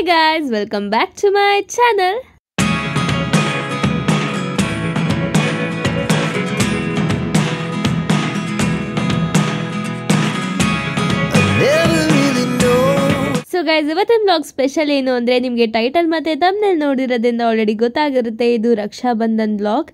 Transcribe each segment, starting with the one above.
Hey guys, welcome back to my channel. So guys, ಇವತ್ತಿನ blog special ಏನು ಅಂದರೆ ನಿಮಗೆ ಟೈಟಲ್ ಮತ್ತು ಥಂಬ್ನೇಲ್ ನೋಡಿರೋದ್ರಿಂದ ಆಲ್ರೆಡಿ ಗೊತ್ತಾಗಿರುತ್ತೆ, ಇದು ರಕ್ಷಾ ಬಂಧನ್ ಬ್ಲಾಗ್.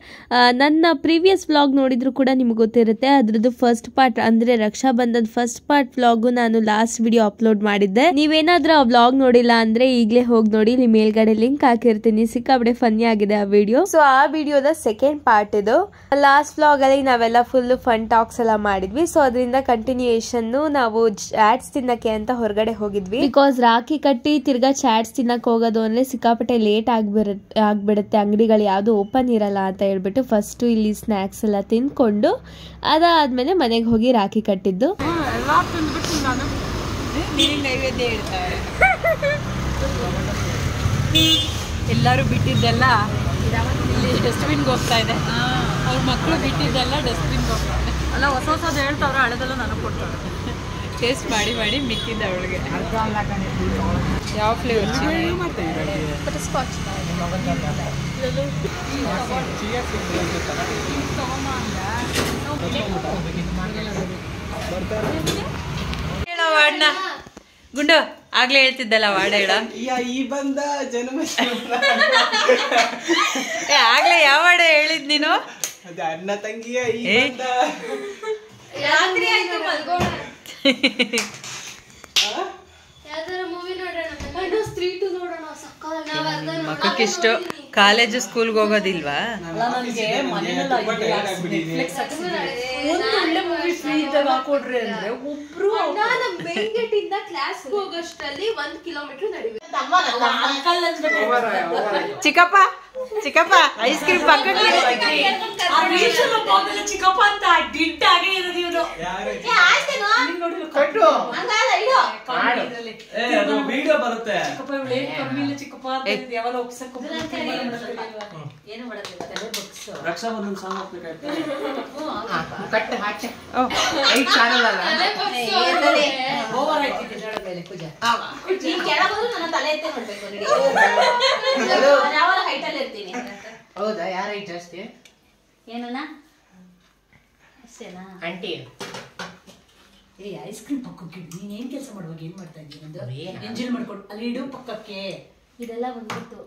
ನನ್ನ ಪ್ರೀವಿಯಸ್ ಬ್ಲಾಗ್ ನೋಡಿದ್ರು ಕೂಡ ನಿಮ್ಗೆ ಗೊತ್ತಿರುತ್ತೆ. ಅದ್ರದ್ದು ಫಸ್ಟ್ ಪಾರ್ಟ್ ಅಂದರೆ Raksha Bandhan first part blog ನಾನು ಲಾಸ್ಟ್ ವಿಡಿಯೋ ಅಪ್ಲೋಡ್ ಮಾಡಿದ್ದೆ. ನೀವೇನಾದ್ರೂ ಆ ಬ್ಲಾಗ್ ನೋಡಿಲ್ಲ ಅಂದರೆ ಈಗಲೇ ಹೋಗಿ ನೋಡಿ, ಇಲ್ಲಿ ಮೇಲ್ಗಡೆ ಲಿಂಕ್ ಹಾಕಿರ್ತೀನಿ. ಸಿಕ್ಕಾಪಟ್ಟೆ ಫನ್ನಿ ಆಗಿದೆ ಆ ವಿಡಿಯೋ. ಸೊ ಆ ವಿಡಿಯೋದ ಸೆಕೆಂಡ್ ಪಾರ್ಟ್ ಇದು. ಲಾಸ್ಟ್ ಬ್ಲಾಗಲ್ಲಿ ನಾವೆಲ್ಲ ಫುಲ್ ಫನ್ ಟಾಕ್ಸ್ ಎಲ್ಲ ಮಾಡಿದ್ವಿ. ಸೊ ಅದರಿಂದ ಕಂಟಿನ್ಯೂಯೇಷನ್ ನಾವು ಚಾಟ್ಸ್ ತಿನ್ನಕ್ಕೆ ಅಂತ ಹೊರಗಡೆ ಹೋಗಿದ್ವಿ. ಬಿಕಾಸ್ ರಾಖಿ ಕಟ್ಟಿ ತಿರ್ಗಾ ಚಾಟ್ಸ್ ತಿನ್ನಕ್ ಹೋಗೋದು ಅಂದ್ರೆ ಸಿಕ್ಕಾಪಟ್ಟೆ ಲೇಟ್ ಆಗ್ಬಿಡುತ್ತೆ, ಅಂಗಡಿಗಳು ಯಾವುದು ಓಪನ್ ಇರಲ್ಲ ಅಂತ ಹೇಳ್ಬಿಟ್ಟು ಫಸ್ಟ್ ಇಲ್ಲಿ ಸ್ನಾಕ್ಸ್ ಎಲ್ಲ ತಿನ್ಕೊಂಡು ಅದಾದ್ಮೇಲೆ ಮನೆಗೆ ಹೋಗಿ ರಾಖಿ ಕಟ್ಟಿದ್ದು. ಎಲ್ಲರೂ ಬಿಟ್ಟಿದ್ದೆಲ್ಲ ಇಲ್ಲಿ ಡಸ್ಟ್ಬಿನ್ಗೆ ಹೋಗ್ತಾ ಇದೆ. ಅವ್ರ ಮಕ್ಕಳು ಬಿಟ್ಟಿದ್ದೆಲ್ಲ ಡಸ್ಟ್ಬಿನ್ಗೆ ಹೋಗ್ತಾ ಇದೆ. ಅಲ್ಲ, ಹೊಸ ಹೊಸದು ಹೇಳ್ತಾವ್ರೆ, ಹಳೆದೆಲ್ಲ ನನಗೆ ಕೊಡ್ತಾರೆ. ಟೇಸ್ಟ್ ಮಾಡಿ ಮಾಡಿ ಮಿಕ್ಕಿದ್ದ ಅವಳಿಗೆ. ಯಾವ ಫ್ಲೇವರ್? ಬಟರ್ಸ್ಕಾಚ್. ಹೇಳ ವಾಡ್ನ ಗುಂಡು, ಆಗ್ಲೇ ಹೇಳ್ತಿದ್ದಲ್ಲ ವಾಡ ಹೇಳ. ಆಗ್ಲೇ ಯಾವ ವಾಡ ಹೇಳಿದ್ ನೀನು? ಅಣ್ಣ ತಂಗಿಯ ರಾತ್ರಿ ಆಯ್ತು ಮಲ್ಗೋಣ. ಮಕ್ಕಕ್ಕಿಷ್ಟು ಕಾಲೇಜು ಸ್ಕೂಲ್ಗೆ ಹೋಗೋದಿಲ್ವಾ? ಚಿಕ್ಕಪ್ಪ ಚಿಕ್ಕಪ್ಪ ಐಸ್ ಕ್ರೀಮ್ ಪಕ್ಕಕ್ಕೆ ಚಿಕ್ಕಪ್ಪ ಅಂತ ಡಿಟ್ಟಾಗೆ ಇರೋದು ಇವರು. ಹೌದಾ? ಯಾರ ಹೈಟ್ ಜಾಸ್ತಿ? ಏನಣ್ಣ ಅಷ್ಟೇನಾ ಆಂಟಿ? ಏ ಐಸ್ ಕ್ರೀಮ್ ಪಕ್ಕಕ್ಕೆ ಇಡು. ನೀನ್ ಏನ್ ಕೆಲಸ ಮಾಡುವಾಗ ಏನ್ ಮಾಡ್ತಾ ಇದ್ದೀನಿ? ಒಂದು ಎಂಜಿನ್ ಮಾಡ್ಕೊಂಡು ಅಲ್ಲಿ ಇಡು ಪಕ್ಕಕ್ಕೆ. ಇದೆಲ್ಲ ಬಂದ್ಬಿಟ್ಟು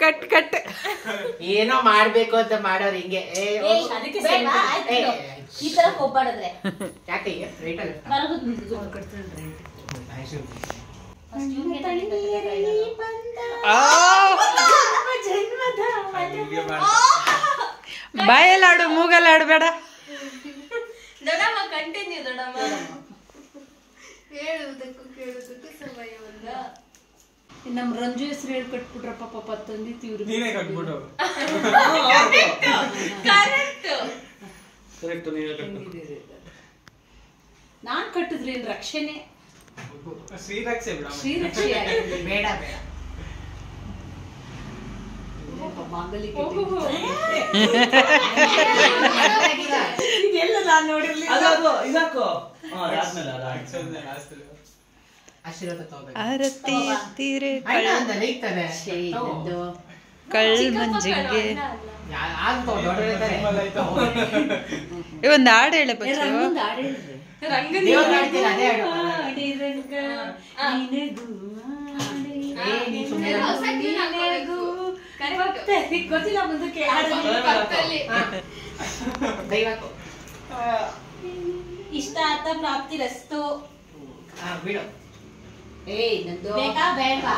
ಕಟ್ ಕಟ್ ಏನೋ ಮಾಡ್ಬೇಕು ಅಂತ ಮಾಡೋರು ಹಿಂಗೆ. ಈ ತರ ಕೊಬ್ಬಾಡಿದ್ರೆ ಯಾಕೆ ಬಾಯಲ್ಲಾಡು ಮೂಗಲ್ಲಾಡು ಬೇಡ. ದೊಡ್ಡಮ್ಮ ಕಂಟಿನ್ಯೂ. ದೊಡ್ಡಮ್ಮ ಹೇಳುವುದಕ್ಕೂ ಕೇಳುವುದಕ್ಕೂ ಸಮಯವಲ್ಲ. ನಮ್ ರಂಜು ಹೆಸರು ಹೇಳಿ ಕಟ್ಬಿಟ್ರಪ್ಪ ಪಾಪ ತಂದಿತ್ತು ಇವ್ರು. ನೀನೇ ಕಟ್ಬಿಟ್ಟು ನಾನ್ ಕಟ್ಟಿದ್ರಿ ರಕ್ಷಣೆ ಶ್ರೀರಕ್ಷೆ ಶ್ರೀರಕ್ಷೆ ಬೇಡ ಬೇಡ ಇದೆಲ್ಲ ನಾನ್ ನೋಡಿರ್ಲಿಲ್ಲ. ಆಶೀರ್ವಾದ ತಗೋಬೇಕು. ಆರತಿ ತೀರೆ ಕಳ್ ಮಂಜಿಗೆ ಒಂದು ಹಾಡು ಹೇಳ ಗೊತ್ತಿಲ್ಲ ಮುಂದಕ್ಕೆ. ಇಷ್ಟ ಆತ ಪ್ರಾಪ್ತಿ ರಸ್ತು. ಬಿಡು. ಬೇಕಾ ಬೇಡವಾ?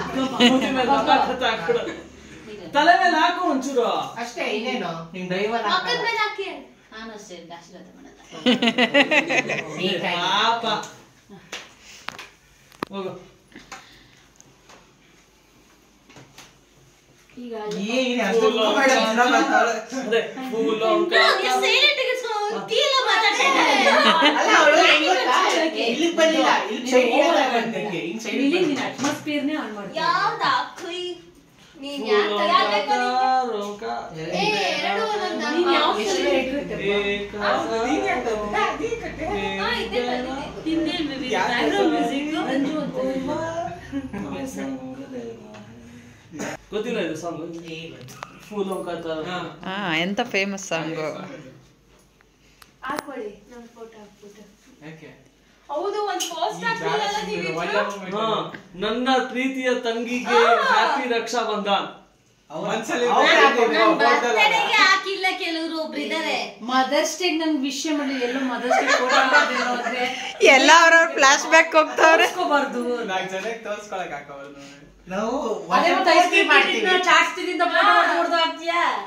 ತಲೆ ಮೇಲೆ ಹಾಕು ಒಂಚೂರು ಅಷ್ಟೇ, ಇನ್ನೇನು ನಿಮ್ ಡ್ರೈವರ್ ನಾನು ಅಷ್ಟೇ ಆಶೀರ್ವಾದ ಮಾಡಲ್ಲ. ಹೋಗು. ಈಗ ಅಟ್ಮಾಸ್ಫಿಯರ್ನೇ ಆನ್ ಮಾಡಿ. ಗೊತ್ತಿಲ್ಲ ಇದು ಸಾಂಗ್ ಫೂಲ್ ಎಂತ ಫೇಮಸ್ ಸಾಂಗ್. ನನ್ನ ಪ್ರೀತಿಯ ತಂಗಿಗೆ ಹ್ಯಾಪಿ ರಕ್ಷಾ ಬಂಧನ್. ಹಾಕಿಲ್ಲ ಕೆಲವರು ಒಬ್ರು ಇದಾರೆ. ಮದರ್ಸ್ ಡೇ ನಂಗೆ ವಿಷಯ ಮಾಡಲಿ, ಎಲ್ಲೋ ಮದರ್ಸ್ ಡೇ ಫೋಟೋ ಎಲ್ಲ ಅವ್ರವ್ರ ಫ್ಲಾಶ್ ಬ್ಯಾಕ್ ಹೋಗ್ತಾವ್ರೆ. ನಾವು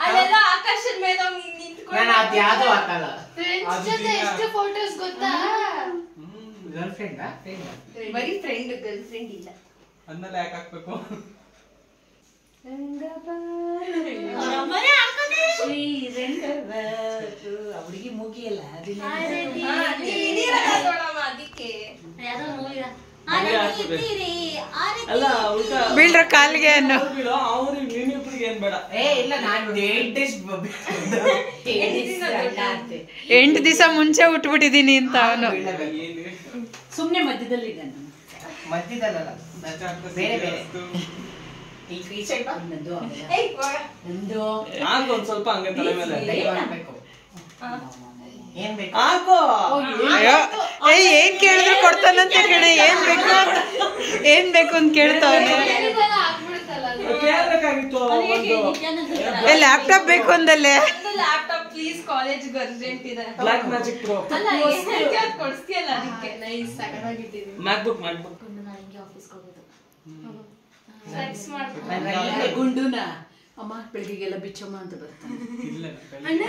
ಅಲ್ಲೆಲ್ಲ ಆಕಾಶದ ಮೇಲೆ ನಾನು ಅದ್ಯಾವುದು ಹಾಕಲ್ಲ. ಎಷ್ಟು ಫೋಟೋಸ್ ಗೊತ್ತಾ? ಗರ್ಲ್ ಫ್ರೆಂಡ್ ಬರೀ ಫ್ರೆಂಡ್, ಗರ್ಲ್ ಫ್ರೆಂಡ್ ಇಲ್ಲ. ಅನ್ನಲ್ಲ ಯಾಕೆ ಹಾಕ್ಬೇಕು? ಹುಡುಗಿ ಮೂಗಿಯಲ್ಲ ಬೀಳ್ರ ಕಾಲಿಗೆ ಅವ್ರಿಗೆ ನೀನಿಬ್ರಿಗೆ ಏನ್ ಬೇಡ. ಇಲ್ಲ ನಾನು 8 ದಿವಸ ಮುಂಚೆ ಉಟ್ಬಿಟ್ಟಿದೀನಿ ಅಂತ ಅವನು. ಸುಮ್ನೆ ಮಧ್ಯದಲ್ಲಿ ಮಧ್ಯದಲ್ಲ, ಬೇರೆ ಬೇರೆ. ಒಂದ್ ಸ್ವಲ್ಪ ಹಂಗೆ ತಲೆ ಮೇಲೆ ಏನ್ ಬೇಕು ಹಾಕೋ. ಏನ್ ಕೇಳಿದ್ರು ಕೊಡ್ತಾನಂತ ಕಣೆ. ಏನ್ ಬೇಕು ಅಂತ ಕೇಳ್ತಾವನೆ. ಕೇಳ್ಬೇಕಾಗಿತ್ತು. ಲ್ಯಾಪ್ಟಾಪ್ ಬೇಕು ಅಂದಲ್ಲೇ. ಲ್ಯಾಪ್ಟಾಪ್ ಪ್ಲೀಸ್, ಕಾಲೇಜ್ ಅರ್ಜೆಂಟ್ ಇದೆ. ಬ್ಲಾಕ್ ಮ್ಯಾಜಿಕ್ ಪ್ರೋ ಅಲ್ಲ ಕೊಡ್ಸ್ತೀಯಲ್ಲ ಅದಕ್ಕೆ. ನೈಸ್ ಸಕತ್ತಾಗಿಟ್ಟಿದ್ದೀನಿ. ಮ್ಯಾಕ್ಬುಕ್ ಗುಂಡುನ ಅಮ್ಮ ಬೆಳಿಗ್ಗೆಲ್ಲ ಬಿಚ್ಚಮ್ಮ ಅಂತ ಬರ್ತಾನೆ. ನಾನು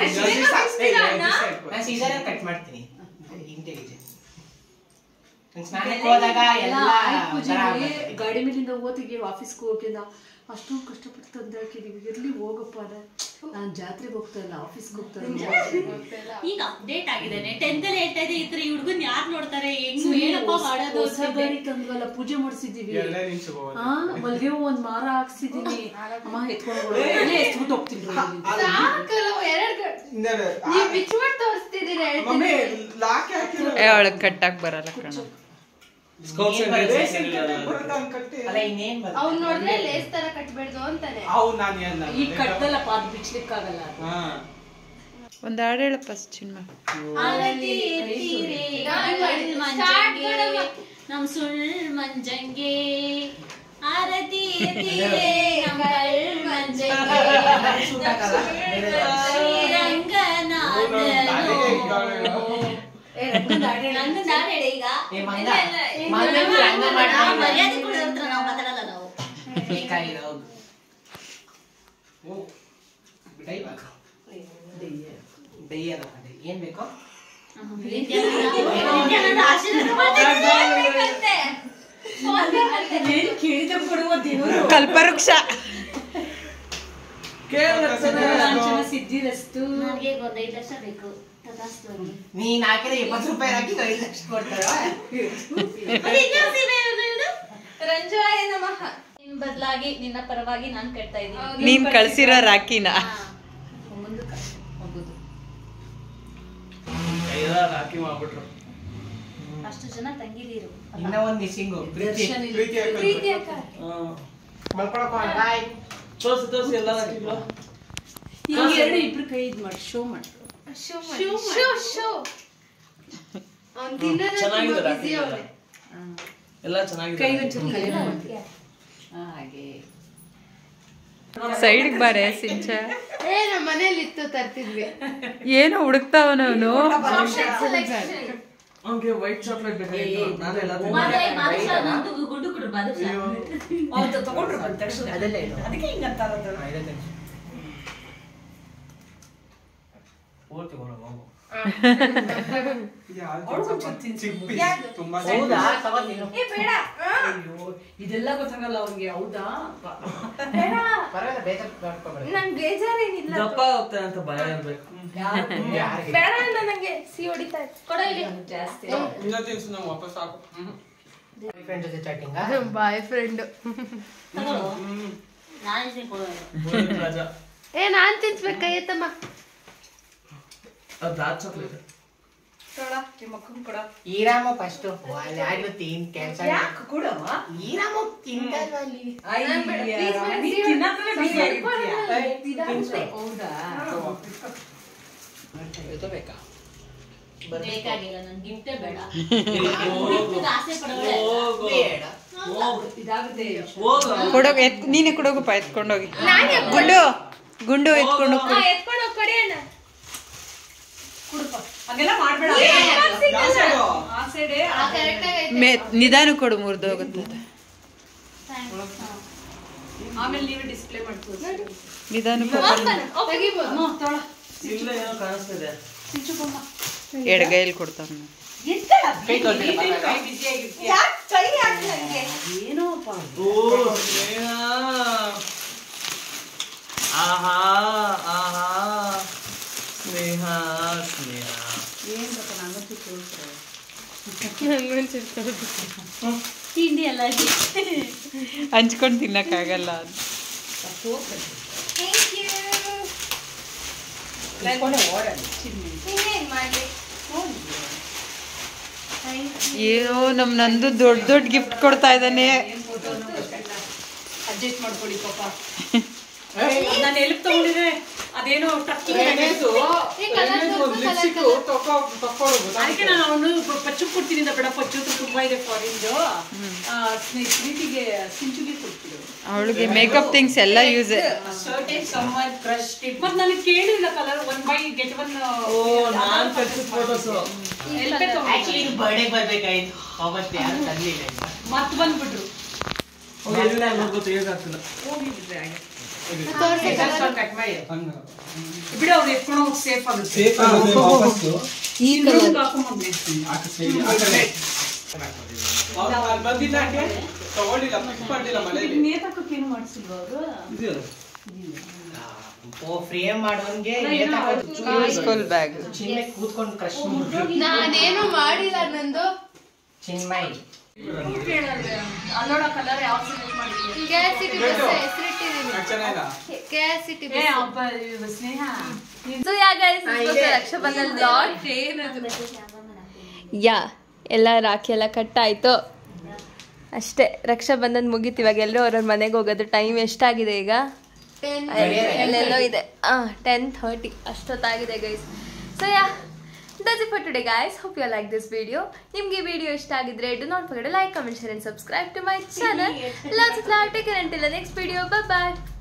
ಸೀಸರ್ ಕಟ್ ಮಾಡ್ತೀನಿ. ಸ್ನಾನಕ್ಕೆ ಹೋದಾಗ ಎಲ್ಲ ಗಾಡಿ ಮೇಲಿಂದ ಓದಿಗೆ ಆಫೀಸ್ಗೆ ಹೋಗಿಂದ ಅಷ್ಟೊಂದು ಕಷ್ಟಪಟ್ಟು ತಂದು ಹಾಕಿದೀವಿ. ಇರ್ಲಿ ಹೋಗಪ್ಪ, ನಾನು ಜಾತ್ರೆಗೆ ಹೋಗ್ತಾ ಇಲ್ಲ, ಆಫೀಸ್ಗೆ ಹೋಗ್ತಾ ಇಲ್ಲ. ಈಗ ಅಪ್ಡೇಟ್ ಆಗಿದ್ದಾನೆ. 10th ಅಲ್ಲಿ ಹೇಳ್ತಾ ಇದೆ, ಈ ತರ ಹುಡುಗನ್ ಯಾರು ನೋಡ್ತಾರೆ, ಏನಪ್ಪ ಮಾಡೋದು. ಹೊಸ ಗಾಡಿ ತಂದ್ವಲ್ಲ, ಪೂಜೆ ಮಾಡಿಸಿದೀವಿ. ಮಲ್ಗೆ ಒಂದ್ ಮಾರ ಹಾಕ್ಸಿದೀನಿ. ಅಮ್ಮ ಎತ್ಕೊಂಡು ಎತ್ಬಿಟ್ಟು ಹೋಗ್ತೀನಿ. ಅವಳಗ್ ಕಟ್ಟಾಕ್ ಬರಲ್ಲ ಕಣ. ಈ ಕಟ್ಟದಲ್ಲಪ್ಪ, ಅದು ಬಿಚ್ಲಿಕ್ಕಾಗಲ್ಲ. ಒಂದ್ ಹಾಡು ಹೇಳಪ್ಪ ಚಿನ್ಮ. ನಮ್ ಸುಳ್ ಮಂಜಂಗೆ ಆರತಿ ಏನ್ ಬೇಕು? ಕಲ್ಪವೃಕ್ಷ ಸಿದ್ಧಿರಸ್ತು. ನನಗೆ 5 ಲಕ್ಷ ಬೇಕು. ನೀನ್ ಹಾಕಿದ್ರೆ 20 ರೂಪಾಯಿ ಹಾಕಿ 5 ಲಕ್ಷ ಕೊಡ್ತಾರ. ರಂಜಾಯ ನಮಃ. ನಿನ್ ಬದಲಾಗಿ ನಿನ್ನ ಪರವಾಗಿ ನಾನ್ ಕಟ್ತಾ ಇದ್ದೀನಿ. ನೀನ್ ಕಳ್ಸಿರೋ ರಾಕಿನ ರಾಕಿ ಮಾಡ್ಬಿಟ್ರು. ಅಷ್ಟು ಜನ ತಂಗಿದೀರು. ಇನ್ನ ಒಂದ್ ಮಿಸ್ಸಿಂಗು. ಪ್ರೀತಿ ಅಕ್ಕ. ಬಾಯ್. ತೋರ್ಸಿ ಎಲ್ಲ ಇಬ್ರು ಕೈ ಇದ್ ಮಾಡಿ ಶೋ ಮಾಡಿ. ಚೆನ್ನಾಗಿದೆ ರಾಕಿ ಎಲ್ಲ ಚೆನ್ನಾಗಿದೆ. ಕೈ ಒಂಚೂರು ಕಲೆ ಮಾಡ್ತೀಯ ಹಾಗೆ. ಸೈಡ್ಗೆ ಬಾರೆ ಸಿಂಚ. ನಮ್ಮ ಮನೇಲಿ ಇತ್ತು, ತರ್ತಿದ್ವಿ. ಏನೋ ಹುಡುಕ್ತಾವನವನು. ಅವ್ನಿಗೆ ವೈಟ್ ಚಾಕ್ಲೇಟ್ ಬೇಕಾಗಿತ್ತು. ನಾನೆಲ್ಲ ಗುಡ್ಡು ಕುಡು ತಗೊಂಡ್ರು ಬಂದ ತಕ್ಷಣ ಅದೆಲ್ಲ ಅದಕ್ಕೆ ಹಿಂಗಂತ ಇದೆಲ್ಲ ಗೊತ್ತಾಗಲ್ಲ ಅವ್ರಿಗೆ. ಹೌದಾ? ನನ್ ಬೇಜಾರೇನಿಲ್ಲ. ದಪ್ಪ ಹೋಗ್ತಾನೆ ಅಂತ ಭಯ ಇರ್ಬೇಕು. ಬೇಡ ಅಂತ ನಂಗೆ ಸಿ ಹೊಡಿತಾ ಕೊಡ ಇಲ್ಲಿ ಜಾಸ್ತಿ. ವಾಪಸ್ ಹಾಕು. ಫ್ರೆಂಡ್ ಜೊತೆ ಚಾಟಿಂಗ್. ಬಾಯ್ ಫ್ರೆಂಡ್ ರಾಜ ನಾನ್ ತಿನ್ಸ್ಬೇಕ ಎತ್ತಮ್ಮ ಅದು ಡಾರ್ಕ್ ಚಾಕ್ಲೇಟ್ ಈರಾಮ ಫಸ್ಟ್ ಯಾರು ತಿನ್ ಕೆಲಸ ಈರಾಮ ತಿಂತಲ್ವ ಅಲ್ಲಿ ಬೇಕಾಗಿಲ್ಲ ನನ್ ಗಿಫ್ಟೇ ಬೇಡ ಕೊಡೋಗ ನೀನೆ ಕೊಡೋಗಪ್ಪ ಎತ್ಕೊಂಡೋಗಿ ಗುಂಡು ಎತ್ಕೊಂಡು ನಿಧಾನ ಕೊಡು ಮುರಿದೋಗುತ್ತೆ ಆಮೇಲೆ ನೀವೇ ಡಿಸ್ಪ್ಲೇ ಮಾಡ್ತೀವಿ ನಿಧಾನ ಇಲ್ಲ ಏನೋ ಕಾಣಿಸ್ತಿದೆ ಎಡಗೈಲಿ ಕೊಡ್ತಾನ ಆಹಾ ಆಹಾ ಸ್ನೇಹ ಸ್ನೇಹ ತಿಂಡಿ ಎಲ್ಲ ಹಂಚ್ಕೊಂಡು ತಿನ್ನಕ್ಕಾಗಲ್ಲ ಏನೋ ನಂದು ದೊಡ್ಡ ದೊಡ್ಡ ಗಿಫ್ಟ್ ಕೊಡ್ತಾ ಇದ್ದಾನೆ ಅಡ್ಜಸ್ಟ್ ಮಾಡ್ಕೊಳ್ಳಿ ಪಾಪ ನಾನು ಎಲ್ಪ್ ತಗೊಂಡಿದ್ರೆ ಅದೇನೋ ಅದಕ್ಕೆ ನಾನು ಅವನು ಪಚ್ಚು ಕೊಡ್ತೀನಿ ಬೇಡ ಪಚ್ಚು ತುಂಬಾ ಇದೆ ಫಾರಿನ್ದು ಸ್ನೇಹಿತಿಗೆ ಸಿಂಚುಗೆ ಕೊಡ್ತೀನಿ ಅವಳಿಗೆ ಮೇಕಪ್ ಥಿಂಗ್ಸ್ ಎಲ್ಲ ಯೂಸ್ ಮತ್ ನನಗೆ ಕೇಳಿಲ್ಲ ಕಲರ್ 1 ಬೈ ಗೆಟ್ 1 ನಾನ್ ತೆಗ್ಸಿದ ಫೋಟೋಸ್ ಆಕ್ಚುಲಿ ಇದು ಬರ್ಡೇ ಬರ್ಬೇಕಾಯ್ತು ಅವತ್ತು ಯಾರು ತರಲಿಲ್ಲ ಮತ್ ಬಂದ್ಬಿಟ್ರು ಎಲ್ಲ ಗೊತ್ತು ಹೇಗಾಗ್ತಿಲ್ಲ ಕಟ್ ಮಾಡಿ ಬಿಡು ಅವ್ರು ಎತ್ಕೊಂಡು ಹೋಗಿ ಸೇಫ್ ಆಗುತ್ತೆ ಈ ಕಲರ್ ಬಂದಿಲ್ಲ ತಗೊಂಡಿಲ್ಲ ಪಿಕ್ ಮಾಡಿಲ್ಲ ಮನೆಯಲ್ಲಿ ನೇತಾಕಕ್ಕೆ ಏನು ಮಾಡಿಸಿಲ್ವ ಅವರು ಫ್ರೇಮ್ ಮಾಡೋನ್ಗೆ ಸ್ಕೂಲ್ ಬ್ಯಾಗ್ ಚಿನ್ಮೈ ಕೂತ್ಕೊಂಡು ಕ್ರಶ್ ನಾನೇನು ಮಾಡಿಲ್ಲ ನಂದು ಚಿನ್ಮೈ ಅಲ್ಲೋಡ ಕಲರ್ ಯಾವ ಸೆಲೆಕ್ಟ್ ಮಾಡಿದ್ವಿ Sneha so yeah guys Rakshabandhan blog yeah ಎಲ್ಲ ರಾಖಿ ಎಲ್ಲ ಕಟ್ಟಾಯ್ತು ಅಷ್ಟೇ ರಕ್ಷಾಬಂಧನ್ ಮುಗೀತು ಇವಾಗ ಎಲ್ಲರೂ ಅವ್ರವ್ರ ಮನೆಗೆ ಹೋಗೋದು ಟೈಮ್ ಎಷ್ಟಾಗಿದೆ ಈಗ ಎಲ್ಲೆಲ್ಲೋ ಇದೆ 10:30 ಅಷ್ಟೊತ್ತಾಗಿದೆ guys so yeah that's it for today guys, hope you like this video. ನಿಮಗೆ ವಿಡಿಯೋ ಇಷ್ಟ ಆಗಿದ್ರೆ do not forget to like, comment, share and subscribe to my channel. Lots of love, take care until the next video, bye bye.